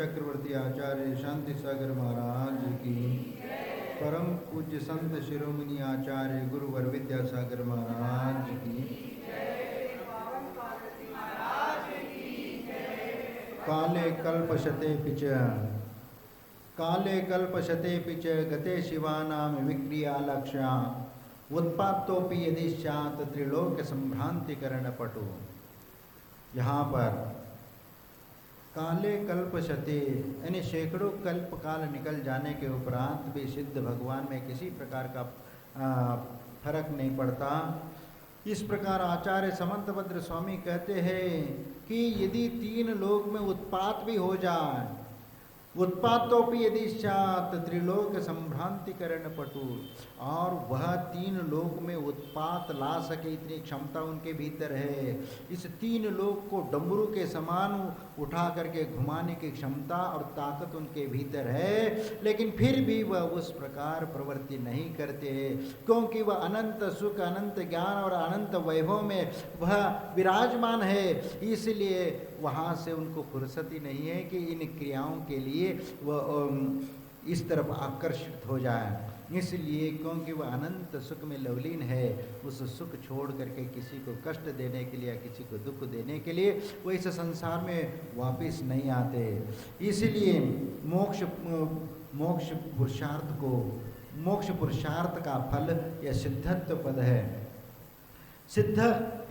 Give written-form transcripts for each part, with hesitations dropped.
चक्रवर्ती आचार्य शांति सागर महाराज की, परम पूज्य संत शिरोमणि आचार्य गुरुवर विद्यासागर महाराज की, काले कल्पशते पिच गते शिवानां विक्रिया लक्ष्या उत्पातोपि यदि स्यात् त्रिलोक संभ्रांतिकरण पटु। यहाँ पर काले कल्पशते यानी सैकड़ों कल्प काल निकल जाने के उपरांत भी सिद्ध भगवान में किसी प्रकार का फर्क नहीं पड़ता। इस प्रकार आचार्य समंतभद्र स्वामी कहते हैं कि यदि तीन लोक में उत्पात भी हो जाए, उत्पातोपि यदि स्यात् त्रिलोक संभ्रांतिकरण पटु, और वह तीन लोक में उत्पात ला सके इतनी क्षमता उनके भीतर है। इस तीन लोक को डमरू के समान उठा करके घुमाने की क्षमता और ताकत उनके भीतर है, लेकिन फिर भी वह उस प्रकार प्रवृत्ति नहीं करते, क्योंकि वह अनंत सुख, अनंत ज्ञान और अनंत वैभव में वह विराजमान है। इसलिए वहाँ से उनको फुर्सत ही नहीं है कि इन क्रियाओं के लिए वह इस तरफ आकर्षित हो जाए। इसलिए क्योंकि वह अनंत सुख में लवलीन है, उस सुख छोड़ करके किसी को कष्ट देने के लिए या किसी को दुख देने के लिए वो इस संसार में वापस नहीं आते। इसलिए मोक्ष पुरुषार्थ का फल यह सिद्धत्व पद है।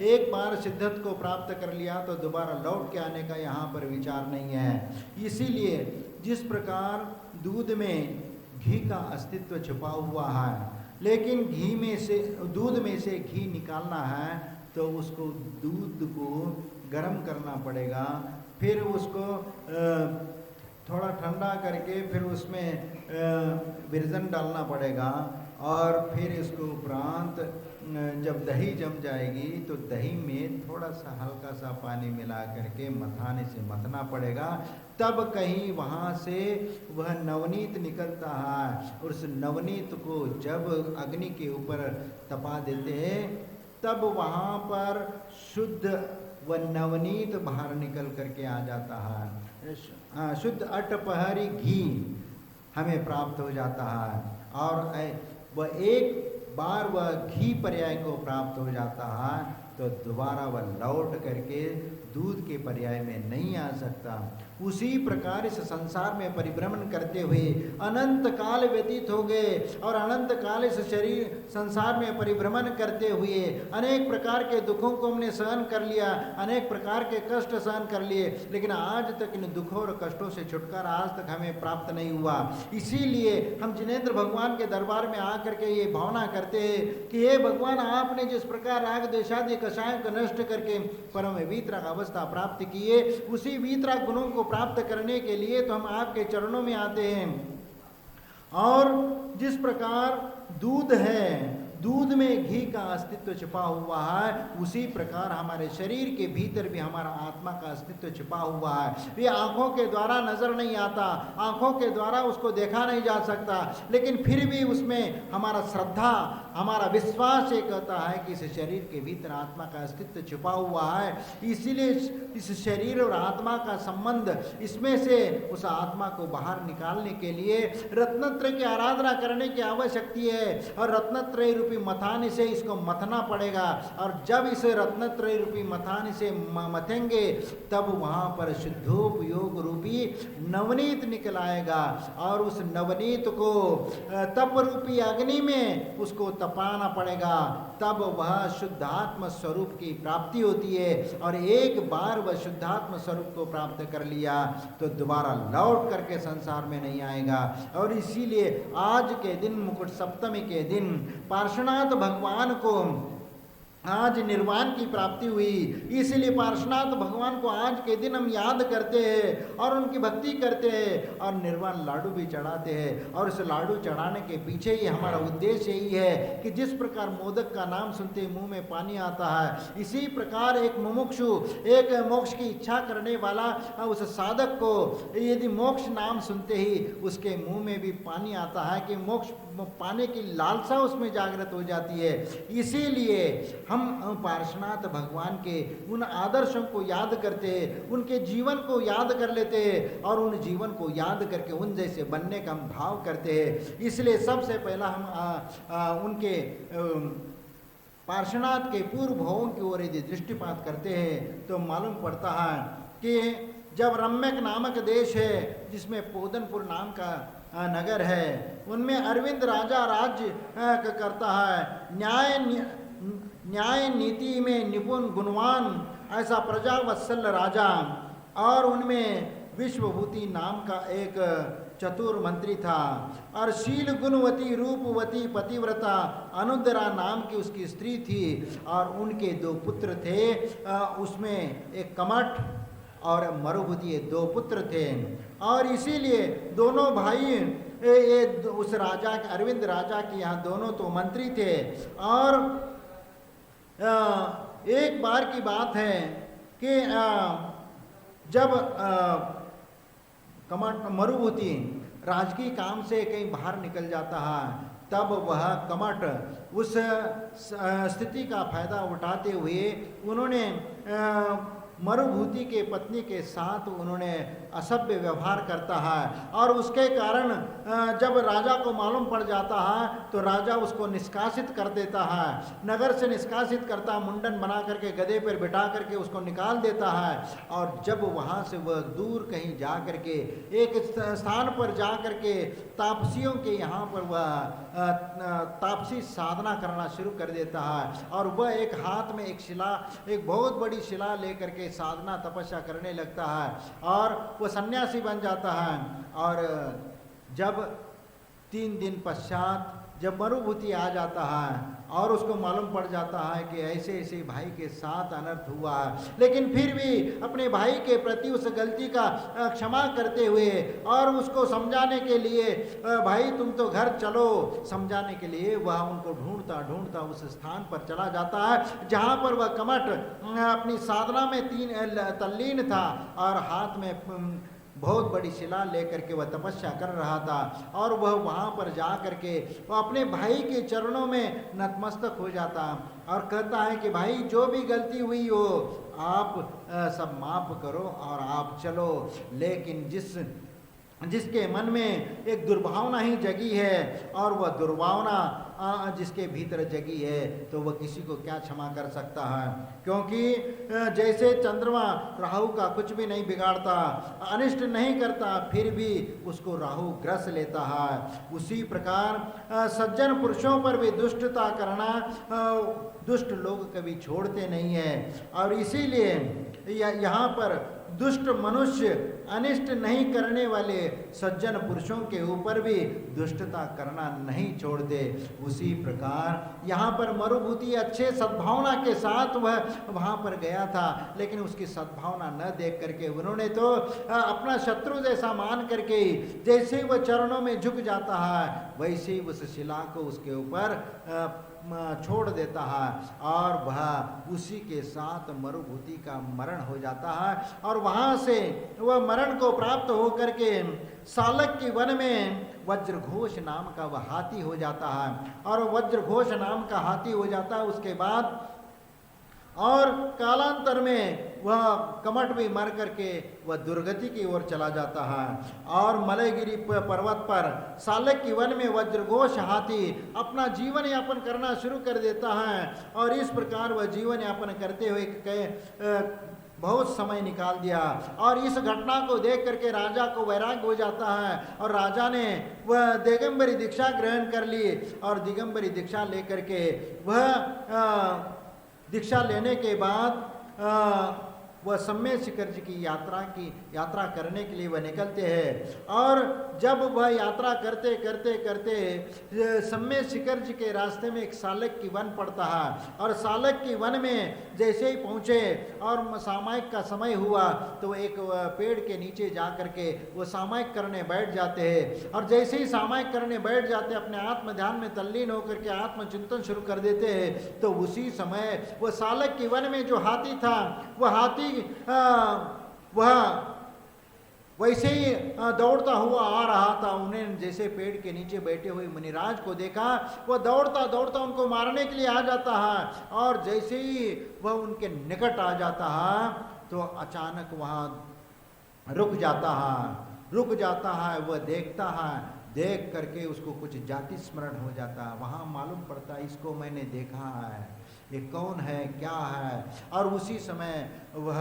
एक बार सिद्धत्व को प्राप्त कर लिया तो दोबारा लौट के आने का यहाँ पर विचार नहीं है। इसीलिए जिस प्रकार दूध में घी का अस्तित्व छुपा हुआ है, लेकिन दूध में से घी निकालना है तो उसको दूध को गर्म करना पड़ेगा, फिर उसको थोड़ा ठंडा करके फिर उसमें विरजन डालना पड़ेगा, और फिर इसको उपरांत जब दही जम जाएगी तो दही में थोड़ा सा हल्का सा पानी मिला करके मथाने से मथना पड़ेगा, तब कहीं वहाँ से वह नवनीत निकलता है। और उस नवनीत को जब अग्नि के ऊपर तपा देते हैं तब वहाँ पर शुद्ध व नवनीत बाहर निकल करके आ जाता है। शुद्ध अटपहरी घी हमें प्राप्त हो जाता है, और वह एक बार वह घी पर्याय को प्राप्त हो जाता है तो दोबारा वह लौट करके दूध के पर्याय में नहीं आ सकता। उसी प्रकार इस संसार में परिभ्रमण करते हुए अनंत काल व्यतीत हो गए, और अनंत काल इस शरीर संसार में परिभ्रमण करते हुए अनेक प्रकार के दुखों को हमने सहन कर लिया, अनेक प्रकार के कष्ट सहन कर लिए, लेकिन आज तक इन दुखों और कष्टों से छुटकारा आज तक हमें प्राप्त नहीं हुआ। इसीलिए हम जिनेंद्र भगवान के दरबार में आकर के ये भावना करते हैं कि हे भगवान, आपने जिस प्रकार राग द्वेषादि कषायों को नष्ट करके परम वीतराग अवस्था प्राप्त किए, उसी वीतराग गुणों को प्राप्त करने के लिए तो हम आपके चरणों में आते हैं। और जिस प्रकार दूध है, दूध में घी का अस्तित्व छिपा हुआ है, उसी प्रकार हमारे शरीर के भीतर भी हमारा आत्मा का अस्तित्व छिपा हुआ है। ये आंखों के द्वारा नजर नहीं आता, आंखों के द्वारा उसको देखा नहीं जा सकता, लेकिन फिर भी उसमें हमारा श्रद्धा, हमारा विश्वास ये कहता है कि इस शरीर के भीतर आत्मा का अस्तित्व छिपा हुआ है। इसीलिए इस शरीर और आत्मा का संबंध, इसमें से उस आत्मा को बाहर निकालने के लिए रत्नत्रय की आराधना करने की आवश्यकता है, और रत्नत्रय रूपी मथाने से इसको मथना पड़ेगा। और जब इसे रत्नत्रय रूपी मथाने से मथेंगे तब वहां पर शुद्धोपयोग रूपी नवनीत निकल आएगा, और उस नवनीत को तप रूपी अग्नि में उसको तपाना पड़ेगा, तब वह शुद्धात्म स्वरूप की प्राप्ति होती है। और एक बार वह शुद्धात्म स्वरूप को प्राप्त कर लिया तो दोबारा लौट करके संसार में नहीं आएगा। और इसीलिए आज के दिन, मुकुट सप्तमी के दिन, पार्श्वनाथ भगवान को आज निर्वाण की प्राप्ति हुई। इसलिए पार्श्वनाथ भगवान को आज के दिन हम याद करते हैं और उनकी भक्ति करते हैं, और निर्वाण लाडू भी चढ़ाते हैं। और इस लाडू चढ़ाने के पीछे ही हमारा उद्देश्य यही है कि जिस प्रकार मोदक का नाम सुनते ही मुंह में पानी आता है, इसी प्रकार एक मुमुक्षु, एक मोक्ष की इच्छा करने वाला उस साधक को यदि मोक्ष नाम सुनते ही उसके मुंह में भी पानी आता है, कि मोक्ष पाने की लालसा उसमें जागृत हो जाती है। इसीलिए हम पार्श्वनाथ भगवान के उन आदर्शों को याद करते, उनके जीवन को याद कर लेते और उन जीवन को याद करके उन जैसे बनने का हम भाव करते हैं। इसलिए सबसे पहला हम उनके पार्श्वनाथ के पूर्व भावों की ओर यदि दृष्टिपात करते हैं तो मालूम पड़ता है कि जब रम्यक नामक देश है जिसमें पोदनपुर नाम का नगर है, उनमें अरविंद राजा राज्य करता है। न्याय नीति में निपुण गुणवान ऐसा प्रजावत्सल राजा, और उनमें विश्वभूति नाम का एक चतुर मंत्री था, और शील गुणवती रूपवती पतिव्रता अनुद्रा नाम की उसकी स्त्री थी, और उनके 2 पुत्र थे। उसमें एक कमठ और मरुभूति, ये 2 पुत्र थे। और इसीलिए दोनों भाई उस राजा के, अरविंद राजा के यहाँ दोनों तो मंत्री थे। और एक बार की बात है कि जब कमठ मरुभूति राजकीय काम से कहीं बाहर निकल जाता है, तब वह कमठ उस स्थिति का फायदा उठाते हुए उन्होंने मरुभूति के पत्नी के साथ उन्होंने असभ्य व्यवहार करता है, और उसके कारण जब राजा को मालूम पड़ जाता है तो राजा उसको निष्कासित कर देता है। नगर से निष्कासित करता, मुंडन बना करके गधे पर बिठा करके उसको निकाल देता है। और जब वहाँ से वह दूर कहीं जा करके एक स्थान पर जा करके तापसियों के यहाँ पर वह तापसी साधना करना शुरू कर देता है, और वह एक हाथ में एक शिला, एक बहुत बड़ी शिला लेकर के साधना तपस्या करने लगता है, और वो सन्यासी बन जाता है। और जब 3 दिन पश्चात जब मरुभूति आ जाता है और उसको मालूम पड़ जाता है कि ऐसे ऐसे भाई के साथ अनर्थ हुआ है, लेकिन फिर भी अपने भाई के प्रति उस गलती का क्षमा करते हुए और उसको समझाने के लिए, भाई तुम तो घर चलो, समझाने के लिए वह उनको ढूंढता ढूंढता उस स्थान पर चला जाता है जहाँ पर वह कमठ अपनी साधना में तल्लीन था, और हाथ में बहुत बड़ी शिला लेकर के वह तपस्या कर रहा था। और वह वहाँ पर जा करके वह अपने भाई के चरणों में नतमस्तक हो जाता और कहता है कि भाई जो भी गलती हुई हो आप सब माफ़ करो और आप चलो। लेकिन जिसके मन में एक दुर्भावना ही जगी है, और वह दुर्भावना जिसके भीतर जगी है, तो वह किसी को क्या क्षमा कर सकता है। क्योंकि जैसे चंद्रमा राहु का कुछ भी नहीं बिगाड़ता, अनिष्ट नहीं करता, फिर भी उसको राहु ग्रस लेता है। उसी प्रकार सज्जन पुरुषों पर भी दुष्टता करना दुष्ट लोग कभी छोड़ते नहीं है। और इसीलिए यहाँ पर दुष्ट मनुष्य अनिष्ट नहीं करने वाले सज्जन पुरुषों के ऊपर भी दुष्टता करना नहीं छोड़ते। उसी प्रकार यहाँ पर मरुभूति अच्छे सद्भावना के साथ वह वहाँ पर गया था, लेकिन उसकी सद्भावना न देख करके उन्होंने तो अपना शत्रु जैसा मान करके जैसे ही वह चरणों में झुक जाता है वैसे ही उस शिला को उसके ऊपर छोड़ देता है, और वह उसी के साथ मरुभूति का मरण हो जाता है। और वहाँ से वह मरण को प्राप्त होकर के सालक के वन में वज्रघोष नाम का वह हाथी हो जाता है, और वज्रघोष नाम का हाथी हो जाता है। उसके बाद और कालांतर में वह कमठ भी मर करके वह दुर्गति की ओर चला जाता है। और मलयगिरी पर्वत पर सालक की वन में वज्रघोष हाथी अपना जीवन यापन करना शुरू कर देता है, और इस प्रकार वह जीवन यापन करते हुए बहुत समय निकाल दिया। और इस घटना को देख करके राजा को वैराग्य हो जाता है, और राजा ने वह दिगंबरी दीक्षा ग्रहण कर ली, और दिगंबरी दीक्षा लेकर के वह दीक्षा लेने के बाद वह सम्य शिखर जी की यात्रा करने के लिए वह निकलते हैं। और जब वह यात्रा करते करते करते सम्य शिखर जी के रास्ते में एक सालक की वन पड़ता है, और सालक की वन में जैसे ही पहुँचे और सामायिक का समय हुआ तो एक पेड़ के नीचे जा कर के वो सामायिक करने बैठ जाते हैं। और जैसे ही सामायिक करने बैठ जाते अपने आत्म ध्यान में तल्लीन होकर के आत्मचिंतन शुरू कर देते हैं, तो उसी समय वह सालक की वन में जो हाथी था वह हाथी वह वैसे ही दौड़ता हुआ आ रहा था। उन्हें जैसे पेड़ के नीचे बैठे हुए मुनिराज को देखा, वह दौड़ता दौड़ता उनको मारने के लिए आ जाता है, और जैसे ही वह उनके निकट आ जाता है तो अचानक वहाँ रुक जाता है। वह देखता है, देख करके उसको कुछ जाति स्मरण हो जाता है। वहाँ मालूम पड़ता है इसको मैंने देखा है, ये कौन है, क्या है। और उसी समय वह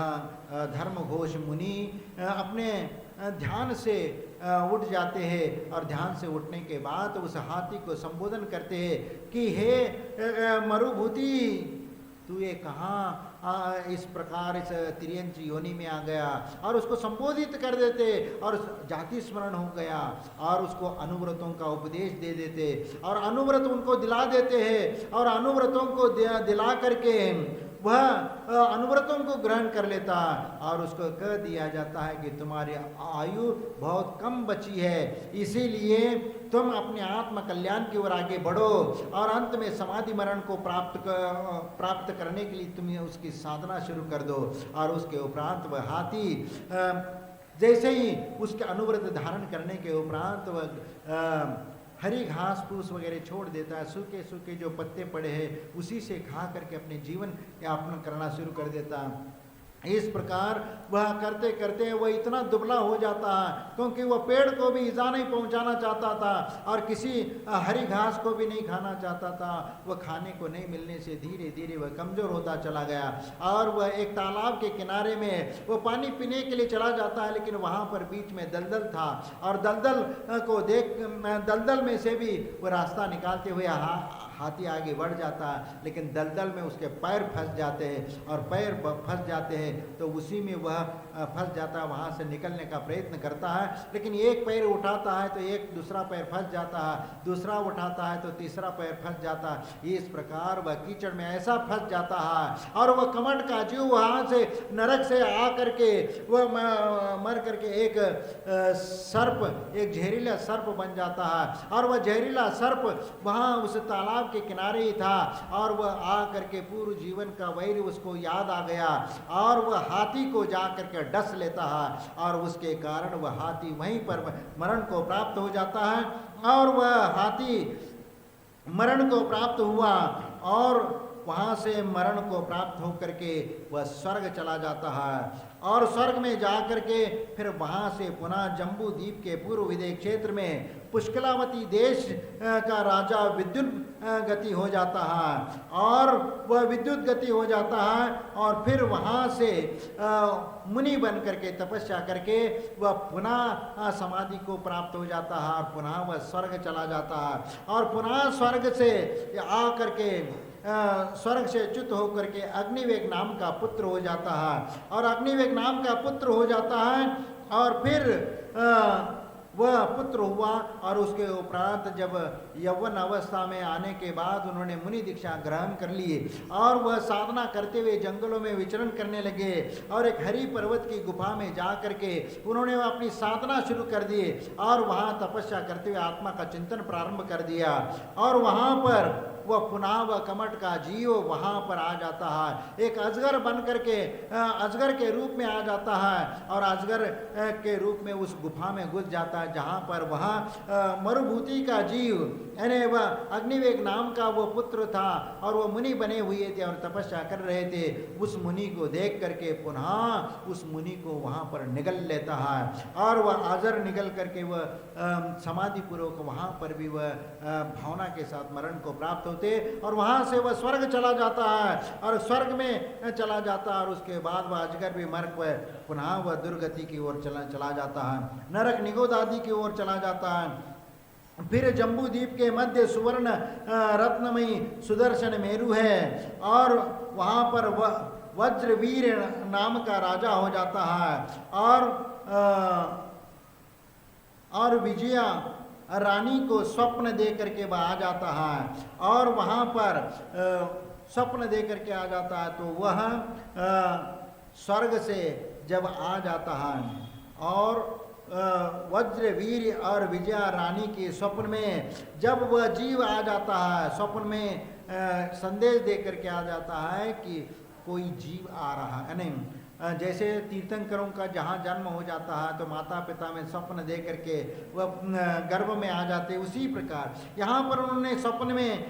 धर्मघोष मुनि अपने ध्यान से उठ जाते हैं, और ध्यान से उठने के बाद उस हाथी को संबोधन करते हैं कि हे मरुभूति, तू ये कहाँ इस प्रकार इस तिर्यंच योनि में आ गया, और उसको संबोधित कर देते, और जाति स्मरण हो गया, और उसको अनुव्रतों का उपदेश दे देते, और अनुव्रत उनको दिला देते हैं, और अनुव्रतों को दिला करके वह अनुव्रतों को ग्रहण कर लेता, और उसको कह दिया जाता है कि तुम्हारी आयु बहुत कम बची है, इसीलिए तुम अपने आत्म कल्याण की ओर आगे बढ़ो, और अंत में समाधि मरण को प्राप्त करने के लिए तुम उसकी साधना शुरू कर दो। और उसके उपरांत वह हाथी जैसे ही उसके अनुव्रत धारण करने के उपरांत वह हरी घास फूस वगैरह छोड़ देता है, सूखे सूखे जो पत्ते पड़े हैं उसी से खा करके अपने जीवन यापन करना शुरू कर देता है। इस प्रकार वह करते करते वह इतना दुबला हो जाता है, क्योंकि वह पेड़ को भी ईजा नहीं पहुंचाना चाहता था, और किसी हरी घास को भी नहीं खाना चाहता था। वह खाने को नहीं मिलने से धीरे धीरे वह कमज़ोर होता चला गया, और वह एक तालाब के किनारे में वह पानी पीने के लिए चला जाता है, लेकिन वहाँ पर बीच में दलदल था, और दलदल को देख दलदल में से भी वह रास्ता निकालते हुए हाथी आगे बढ़ जाता है, लेकिन दलदल में उसके पैर फंस जाते हैं, और पैर फंस जाते हैं तो उसी में वह फंस जाता है। वहाँ से निकलने का प्रयत्न करता है, लेकिन एक पैर उठाता है तो एक दूसरा पैर फंस जाता है, दूसरा उठाता है तो तीसरा पैर फंस जाता है। इस प्रकार वह कीचड़ में ऐसा फंस जाता है, और वह कमंड का जीव वहाँ से नरक से आ करके वह मर करके एक सर्प, एक जहरीला सर्प बन जाता है, और वह जहरीला सर्प वहाँ उस तालाब के किनारे ही था, और वह आ करके पूर्व जीवन का वैर उसको याद आ गया, और वह हाथी को जा करके डस लेता है, और उसके कारण वह हाथी वहीं पर मरण को प्राप्त हो जाता है। और वह हाथी मरण को प्राप्त हुआ, और वहाँ से मरण को प्राप्त होकर के वह स्वर्ग चला जाता है, और स्वर्ग में जा करके फिर वहाँ से पुनः जम्बू द्वीप के पूर्व विदेह क्षेत्र में पुष्कलावती देश का राजा विद्युत गति हो जाता है, और वह विद्युत गति हो जाता है, और फिर वहाँ से मुनि बन करके तपस्या करके वह पुनः समाधि को प्राप्त हो जाता है, और पुनः वह स्वर्ग चला जाता है, और पुनः स्वर्ग से आ करके स्वर्ग से च्युत होकर के अग्निवेग नाम का पुत्र हो जाता है, और अग्निवेग नाम का पुत्र हो जाता है, और फिर वह पुत्र हुआ, और उसके उपरांत जब यौवन अवस्था में आने के बाद उन्होंने मुनि दीक्षा ग्रहण कर लिए, और वह साधना करते हुए जंगलों में विचरण करने लगे, और एक हरि पर्वत की गुफा में जा करके उन्होंने अपनी साधना शुरू कर दी, और वहाँ तपस्या करते हुए आत्मा का चिंतन प्रारंभ कर दिया, और वहाँ पर वह पुनः वह कमट का जीव वहाँ पर आ जाता है, एक अजगर बन करके अजगर के रूप में आ जाता है, और अजगर के रूप में उस गुफा में घुस जाता है, जहाँ पर वहाँ मरुभूति का जीव यानी वह अग्निवेग नाम का वो पुत्र था, और वह मुनि बने हुए थे और तपस्या कर रहे थे। उस मुनि को देख करके पुनः उस मुनि को वहाँ पर निगल लेता है, और वह अजर निगल करके वह समाधि पूर्वक वहाँ पर भी वह भावना के साथ मरण को प्राप्त होते, और वहाँ से वह स्वर्ग चला जाता है, और स्वर्ग में चला जाता है, और उसके बाद वह अजगर भी मर पुनः वह दुर्गति की ओर चला जाता है, नरक निगोद आदि की ओर चला जाता है। फिर जम्बू द्वीप के मध्य सुवर्ण रत्नमयी सुदर्शन मेरु है, और वहाँ पर वज्रवीर नाम का राजा हो जाता है, और विजया रानी को स्वप्न दे करके वह आ जाता है, और वहाँ पर स्वप्न दे करके आ जाता है, तो वह स्वर्ग से जब आ जाता है, और वज्रवीर और विजया रानी के स्वप्न में जब वह जीव आ जाता है, स्वप्न में संदेश दे करके आ जाता है कि कोई जीव आ रहा है, नहीं जैसे तीर्थंकरों का जहाँ जन्म हो जाता है तो माता पिता में स्वप्न दे करके वह गर्भ में आ जाते, उसी प्रकार यहाँ पर उन्होंने स्वप्न में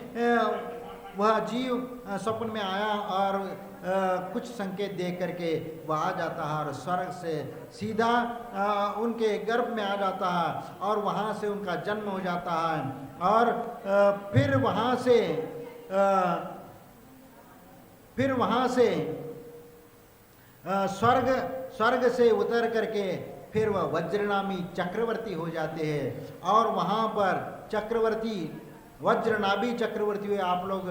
वह जीव स्वप्न में आया और कुछ संकेत दे करके वह आ जाता है और स्वर्ग से सीधा उनके गर्भ में आ जाता है और वहाँ से उनका जन्म हो जाता है और फिर वहाँ से स्वर्ग से उतर करके फिर वह वज्रनामी चक्रवर्ती हो जाते हैं और वहाँ पर चक्रवर्ती वज्रनाभी चक्रवर्ती हुए। आप लोग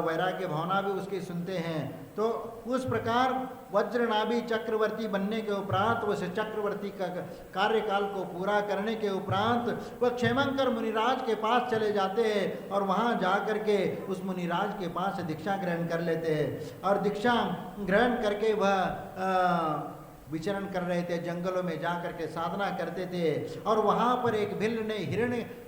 वैराग्य भावना भी उसकी सुनते हैं, तो उस प्रकार वज्रनाभी चक्रवर्ती बनने के उपरांत उस चक्रवर्ती का कार्यकाल को पूरा करने के उपरांत वह क्षेमंकर मुनिराज के पास चले जाते हैं और वहाँ जा कर के उस मुनिराज के पास दीक्षा ग्रहण कर लेते हैं और दीक्षा ग्रहण करके वह विचरण कर रहे थे, जंगलों में जा करके साधना करते थे और वहाँ पर एक भिल्ल ने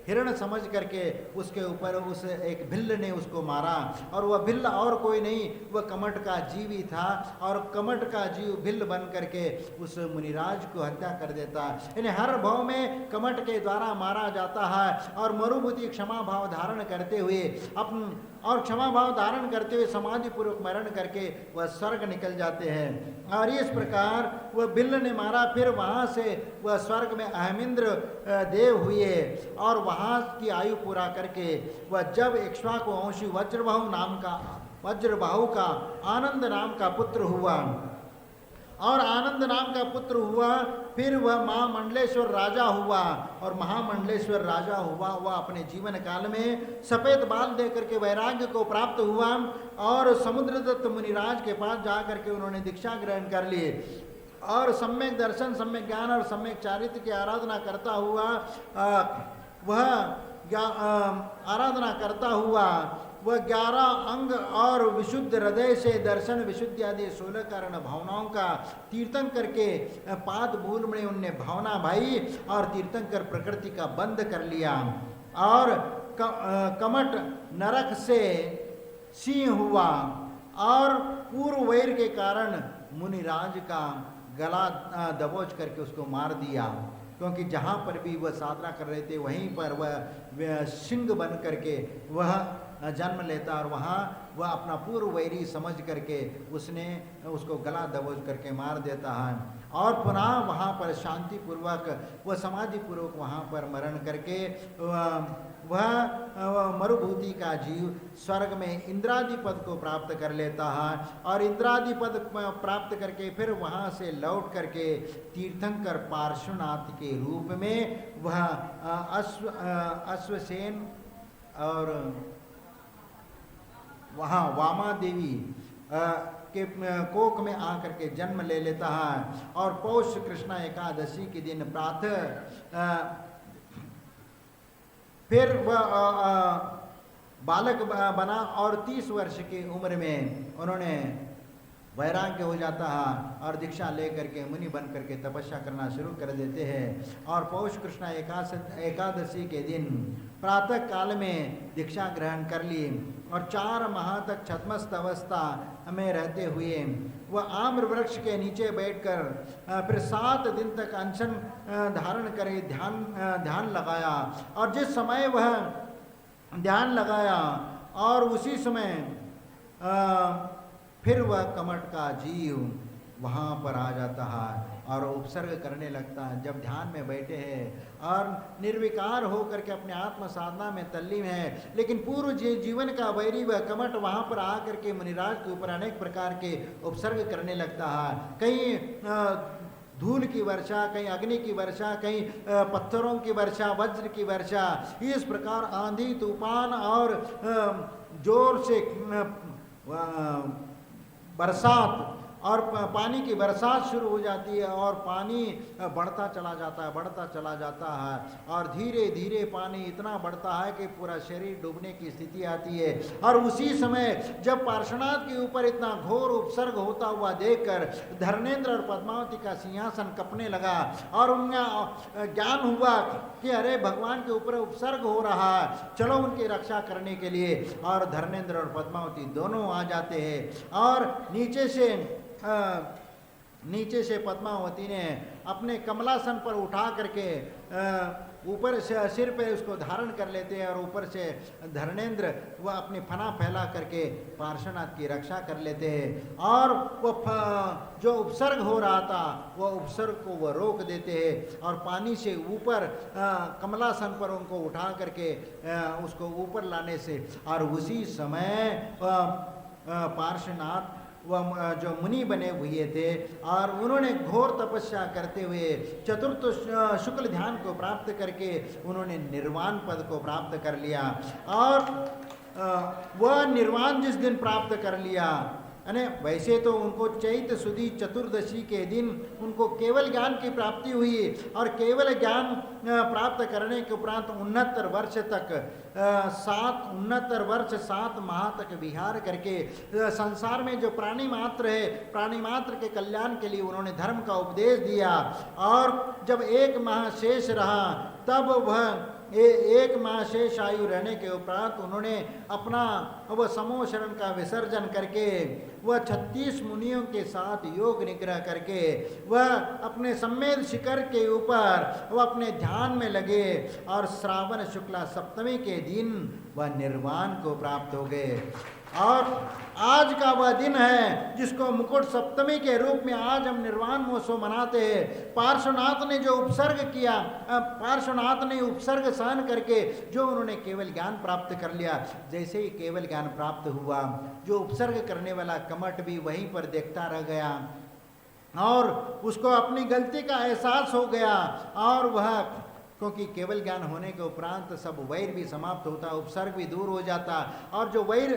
हिरण समझ करके उसके ऊपर उस एक भिल्ल ने उसको मारा और वह भिल्ल और कोई नहीं, वह कमट का जीव ही था और कमट का जीव भिल्ल बन करके उस मुनिराज को हत्या कर देता। इन्हें हर भाव में कमट के द्वारा मारा जाता है और मरुभूति क्षमा भाव धारण करते हुए क्षमा भाव धारण करते हुए समाधि पूर्वक मरण करके वह स्वर्ग निकल जाते हैं और इस प्रकार वह भिल्ल ने मारा। फिर वहाँ से वह स्वर्ग में अहमिंद्र देव हुए और वहाँ की आयु पूरा करके वह जब इक्ष्वाकु वंशी वज्रबाहु का आनंद नाम का पुत्र हुआ और आनंद नाम का पुत्र हुआ, फिर वह महामंडलेश्वर राजा हुआ और महामंडलेश्वर राजा हुआ वह अपने जीवन काल में सफ़ेद बाल दे करके वैराग्य को प्राप्त हुआ और समुद्रदत्त मुनिराज के पास जा करके उन्होंने दीक्षा ग्रहण कर ली और सम्यक दर्शन, सम्यक ज्ञान और सम्यक चारित्र की आराधना करता हुआ वह 11 अंग और विशुद्ध हृदय से दर्शन विशुद्धि आदि 16 कारण भावनाओं का तीर्थंकर के पाद मूल में उनने भावना भाई और तीर्थंकर प्रकृति का बंद कर लिया और कमट नरक से सिंह हुआ और पूर्व वैर के कारण मुनिराज का गला दबोच करके उसको मार दिया, क्योंकि जहाँ पर भी वह साधना कर रहे थे वहीं पर वह सिंह बन करके वह जन्म लेता और वहाँ वह अपना पूर्व वैरी समझ करके उसने उसको गला दबोच करके मार देता है और पुनः वहाँ पर शांति पूर्वक वह समाधि पूर्वक वहाँ पर मरण करके वह मरुभूति का जीव स्वर्ग में इंद्रादि पद को प्राप्त कर लेता है और इंद्रादि पद प्राप्त करके फिर वहाँ से लौट करके तीर्थंकर पार्श्वनाथ के रूप में वह अश्वसेन और वहाँ वामा देवी के कोक में आकर के जन्म ले लेता है और पौष कृष्णा एकादशी के दिन प्रातः फिर वह बालक बना और 30 वर्ष की उम्र में उन्होंने वैराग्य हो जाता है और दीक्षा ले करके मुनि बन करके तपस्या करना शुरू कर देते हैं और पौष कृष्णा एकादशी के दिन प्रातः काल में दीक्षा ग्रहण कर ली और 4 माह तक छद्मस्त अवस्था में रहते हुए वह आम्र वृक्ष के नीचे बैठकर फिर 7 दिन तक अनशन धारण करे ध्यान लगाया और जिस समय वह ध्यान लगाया और उसी समय फिर वह कमट का जीव वहाँ पर आ जाता है और उपसर्ग करने लगता है। जब ध्यान में बैठे हैं और निर्विकार हो करके अपने आत्म साधना में तल्लीन है, लेकिन पूर्व जीवन का वैरी वह कमट वहाँ पर आ करके मुनिराज के ऊपर अनेक प्रकार के उपसर्ग करने लगता है। कहीं धूल की वर्षा, कहीं अग्नि की वर्षा, कहीं पत्थरों की वर्षा, वज्र की वर्षा, इस प्रकार आंधी तूफान और जोर से बरसात और पानी की बरसात शुरू हो जाती है और पानी बढ़ता चला जाता है और धीरे धीरे पानी इतना बढ़ता है कि पूरा शरीर डूबने की स्थिति आती है। और उसी समय जब पार्श्वनाथ के ऊपर इतना घोर उपसर्ग होता हुआ देखकर धर्मेंद्र और पद्मावती का सिंहासन कपने लगा और उनका ज्ञान हुआ कि अरे भगवान के ऊपर उपसर्ग हो रहा है, चलो उनकी रक्षा करने के लिए। और धर्मेंद्र और पद्मावती दोनों आ जाते हैं और नीचे से नीचे से पद्मावती ने अपने कमलासन पर उठा करके ऊपर से सिर पे उसको धारण कर लेते हैं और ऊपर से धर्मेंद्र वह अपनी फना फैला करके पार्श्वनाथ की रक्षा कर लेते हैं और वो जो उपसर्ग हो रहा था वह उपसर्ग को वह रोक देते हैं और पानी से ऊपर कमलासन पर उनको उठा करके उसको ऊपर लाने से और उसी समय पार्श्वनाथ वह जो मुनि बने हुए थे और उन्होंने घोर तपस्या करते हुए चतुर्थ शुक्ल ध्यान को प्राप्त करके उन्होंने निर्वाण पद को प्राप्त कर लिया। और वह निर्वाण जिस दिन प्राप्त कर लिया, अने वैसे तो उनको चैत्र सुदी चतुर्दशी के दिन उनको केवल ज्ञान की प्राप्ति हुई और केवल ज्ञान प्राप्त करने के उपरांत 69 वर्ष तक 69 वर्ष 7 माह तक विहार करके संसार में जो प्राणी मात्र है, प्राणी मात्र के कल्याण के लिए उन्होंने धर्म का उपदेश दिया। और जब 1 माह शेष रहा तब वह 1 माह शेष आयु रहने के उपरांत उन्होंने अपना वह समूह शरण का विसर्जन करके वह 36 मुनियों के साथ योग निग्रह करके वह अपने सम्मेद शिखर के ऊपर वह अपने ध्यान में लगे और श्रावण शुक्ला सप्तमी के दिन वह निर्वाण को प्राप्त हो गए। और आज का वह दिन है जिसको मुकुट सप्तमी के रूप में आज हम निर्वाण महोत्सव मनाते हैं। पार्श्वनाथ ने जो उपसर्ग किया, पार्श्वनाथ ने उपसर्ग सहन करके जो उन्होंने केवल ज्ञान प्राप्त कर लिया, जैसे ही केवल ज्ञान प्राप्त हुआ जो उपसर्ग करने वाला कमट भी वहीं पर देखता रह गया और उसको अपनी गलती का एहसास हो गया और वह, क्योंकि केवल ज्ञान होने के उपरांत सब वैर भी समाप्त होता, उपसर्ग भी दूर हो जाता और जो वैर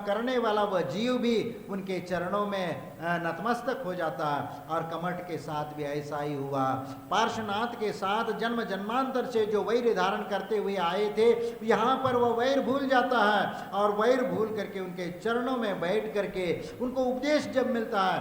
करने वाला वह जीव भी उनके चरणों में नतमस्तक हो जाता। और कमठ के साथ भी ऐसा ही हुआ। पार्श्वनाथ के साथ जन्म जन्मांतर से जो वैर धारण करते हुए आए थे, यहाँ पर वह वैर भूल जाता है और वैर भूल करके उनके चरणों में बैठ करके उनको उपदेश जब मिलता है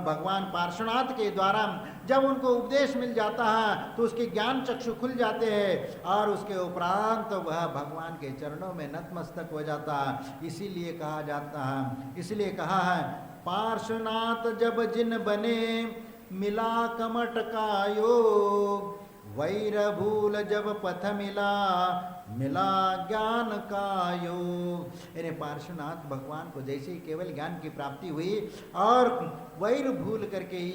भगवान पार्श्वनाथ के द्वारा, जब उनको उपदेश मिल जाता है तो उसके ज्ञान चक्षु खुल जाते हैं और उसके उपरांत वह भगवान के चरणों में नतमस्तक हो जाता है। इसीलिए कहा जाता है, इसलिए कहा है पार्श्वनाथ जब जिन बने मिला कमट का योग, वैर भूल जब पथ मिला मिला ज्ञान का योग। यानी पार्श्वनाथ भगवान को जैसे ही केवल ज्ञान की प्राप्ति हुई और वैर भूल करके ही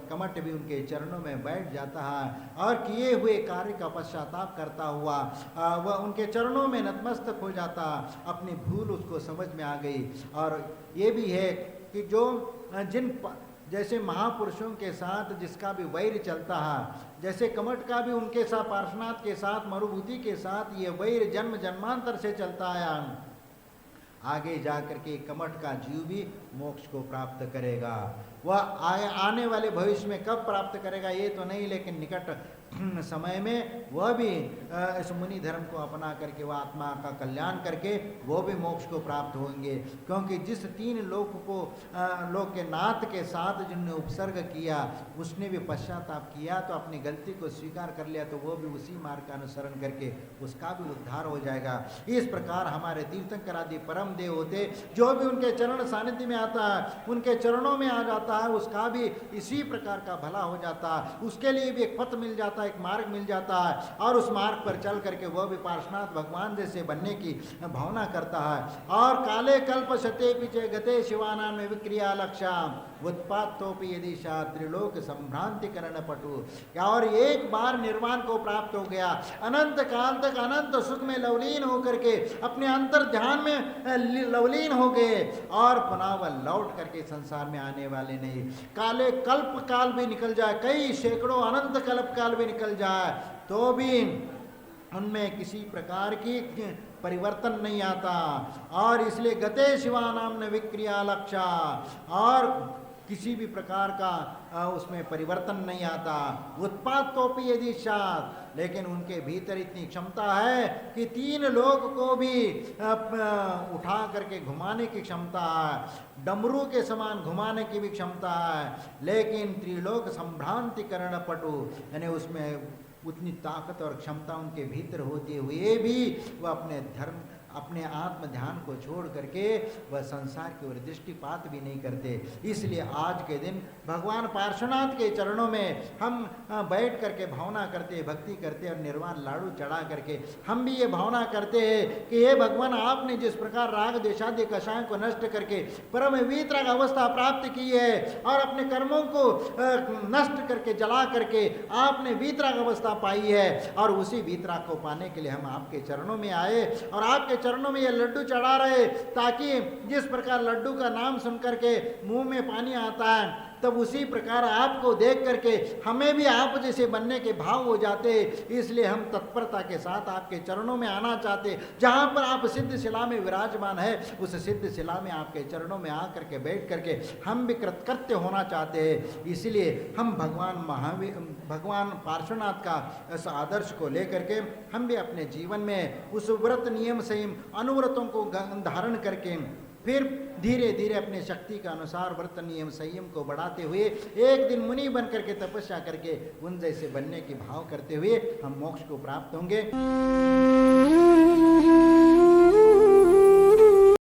कमट भी उनके चरणों में बैठ जाता है और किए हुए कार्य का पश्चाताप करता हुआ वह उनके चरणों में नतमस्तक हो जाता। अपनी भूल उसको समझ में आ गई। और ये भी है कि जो जिन जैसे महापुरुषों के साथ जिसका भी वैर चलता है, जैसे कमट का भी उनके साथ पार्श्वनाथ के साथ मरुभूति के साथ ये वैर जन्म जन्मांतर से चलता आया, आगे जा करके कमट का जीव भी मोक्ष को प्राप्त करेगा। वह आने वाले भविष्य में कब प्राप्त करेगा ये तो नहीं, लेकिन निकट समय में वह भी इस मुनि धर्म को अपना करके वह आत्मा का कल्याण करके वो भी मोक्ष को प्राप्त होंगे। क्योंकि जिस 3 लोक को लोक के नाथ के साथ जिनने उपसर्ग किया उसने भी पश्चाताप किया तो अपनी गलती को स्वीकार कर लिया, तो वो भी उसी मार्ग का अनुसरण करके उसका भी उद्धार हो जाएगा। इस प्रकार हमारे तीर्थंकर आदि परम देव होते, जो भी उनके चरण सानिध्य में आता है, उनके चरणों में आ जाता है, उसका भी इसी प्रकार का भला हो जाता है। उसके लिए भी एक पथ मिल जाता है, एक मार्ग मिल जाता है और उस मार्ग पर चल करके वह भी पार्श्वनाथ भगवान जैसे बनने की भावना करता है। और काले कल्प शते पिछे गते शिवानाम विक्रिया लक्षा उत्पातोपि यदि त्रिलोक संभ्रांति करण पटु। और एक बार निर्वाण को प्राप्त हो गया, अनंत काल तक अनंत सुख में लवलीन होकर के अपने अंतर ध्यान में लवलीन हो गए और पुनः वह लौट करके संसार में आने वाले नहीं। काले कल्प काल भी निकल जाए, कई सैकड़ों अनंत कल्प काल भी निकल जाए तो भी उनमें किसी प्रकार की परिवर्तन नहीं आता। और इसलिए गते शिवानाम न विक्रिया लक्षा, और किसी भी प्रकार का उसमें परिवर्तन नहीं आता। उत्पात तोपी यदि सात, लेकिन उनके भीतर इतनी क्षमता है कि 3 लोग को भी उठा करके घुमाने की क्षमता है, डमरू के समान घुमाने की भी क्षमता है। लेकिन त्रिलोक संभ्रांति करण पटु, यानी उसमें उतनी ताकत और क्षमता उनके भीतर होते हुए भी वह अपने धर्म अपने आत्म ध्यान को छोड़ करके वह संसार की ओर दृष्टिपात भी नहीं करते। इसलिए आज के दिन भगवान पार्श्वनाथ के चरणों में हम बैठ करके भावना करते, भक्ति करते और निर्वाण लाडू चढ़ा करके हम भी ये भावना करते हैं कि हे भगवान, आपने जिस प्रकार राग द्वेषादि कषाय को नष्ट करके परम वीतराग अवस्था प्राप्त की है और अपने कर्मों को नष्ट करके जला करके आपने वीतराग अवस्था पाई है, और उसी वीतराग को पाने के लिए हम आपके चरणों में आए और आपके चरणों में ये लड्डू चढ़ा रहे, ताकि जिस प्रकार लड्डू का नाम सुन करके मुंह में पानी आता है, तब उसी प्रकार आपको देख करके हमें भी आप जैसे बनने के भाव हो जाते। इसलिए हम तत्परता के साथ आपके चरणों में आना चाहते। जहाँ पर आप सिद्ध शिला में विराजमान है, उस सिद्ध शिला में आपके चरणों में आ करके बैठ करके हम भी कृतकृत्य होना चाहते हैं। इसलिए हम भगवान पार्श्वनाथ का इस आदर्श को लेकर के हम भी अपने जीवन में उस व्रत नियम संयम अनुव्रतों को धारण करके फिर धीरे धीरे अपने शक्ति के अनुसार व्रत नियम संयम को बढ़ाते हुए एक दिन मुनि बन करके तपस्या करके उन जैसे बनने की भाव करते हुए हम मोक्ष को प्राप्त होंगे।